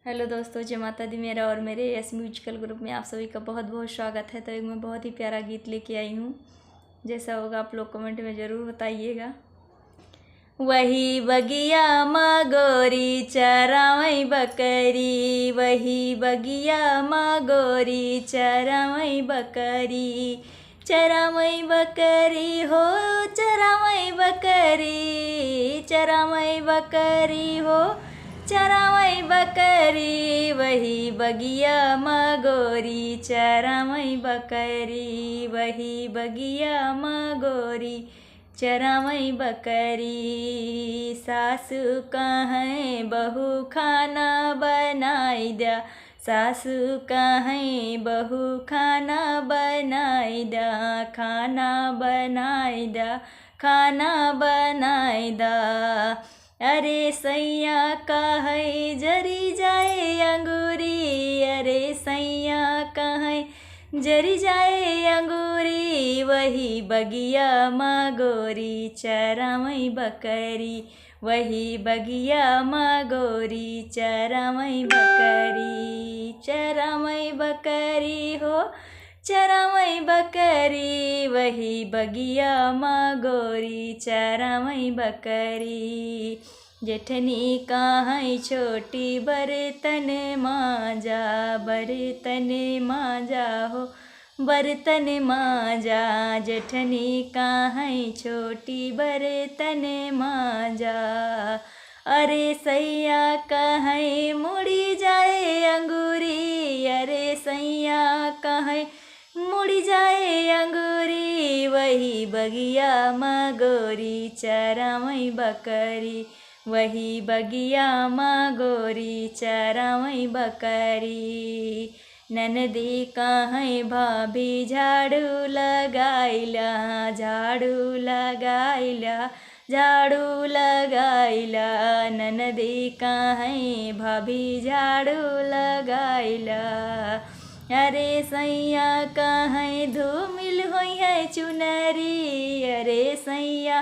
Hello दोस्तों, जय माता दी। मेरा और मेरे एस म्यूजिकल ग्रुप में आप सभी का बहुत बहुत स्वागत है। तो एक मैं बहुत ही प्यारा गीत लेके आई हूँ। जैसा होगा आप लोग कमेंट में ज़रूर बताइएगा। वही बगिया माँ गोरी चरावई बकरी, वही बगिया माँ गोरी चरावई बकरी, चरावई बकरी हो चरावई बकरी, चरावई बकरी हो चरावई बकरी, वही बगिया माँ गोरी चरावई बकरी, वही बगिया माँ गोरी चरावई बकरी। सासु कहें बहू खाना बनाई द्या, सासु कहें बहू खाना बनाई द्या, खाना बनाई द्या, खाना बनाई दा। अरे सैया कहे जरी जाए अंगूरी, अरे सैया कहे जरी जाए अंगूरी, वही बगिया माँ गोरी चरावई बकरी, वही बगिया माँ गोरी चरावई बकरी, चरावई बकरी हो चरावई बकरी, वही बगिया माँ गोरी चरावई बकरी। जेठनी कहाँ छोटी बर्तन मांजा, बर्तन मांजा हो बर्तन मांजा, जेठनी कहाँ छोटी बर्तन मांजा। अरे सैया कहाँ मुड़ी जाए अंगूरी, अरे सैया कहाँ मुड़ी जाए अंगूरी, वही बगिया माँ गोरी चरावई बकरी, वही बगिया माँ गोरी चरावई बकरी। ननदी कहाँ भाभी झाड़ू लगाइला, झाड़ू लगाइला, झाड़ू लगाइला, ननदी कहाँ भाभी झाड़ू लगाइला। अरे सैया कहाँ धूमिल होई है चुनरी, अरे सैया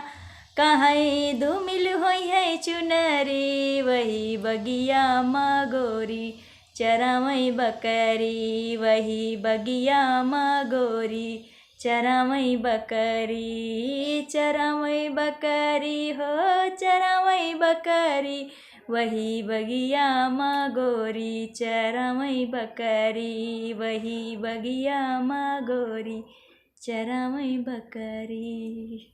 कहाँ धूमिल होई है चुनरी, वही बगिया माँ गोरी चरावई बकरी, वही बगिया माँ गोरी चरावई बकरी, चरावई बकरी हो चरावई बकरी, वही बगिया माँ गोरी चरावई बकरी, वही बगिया माँ गोरी चरावई बकरी।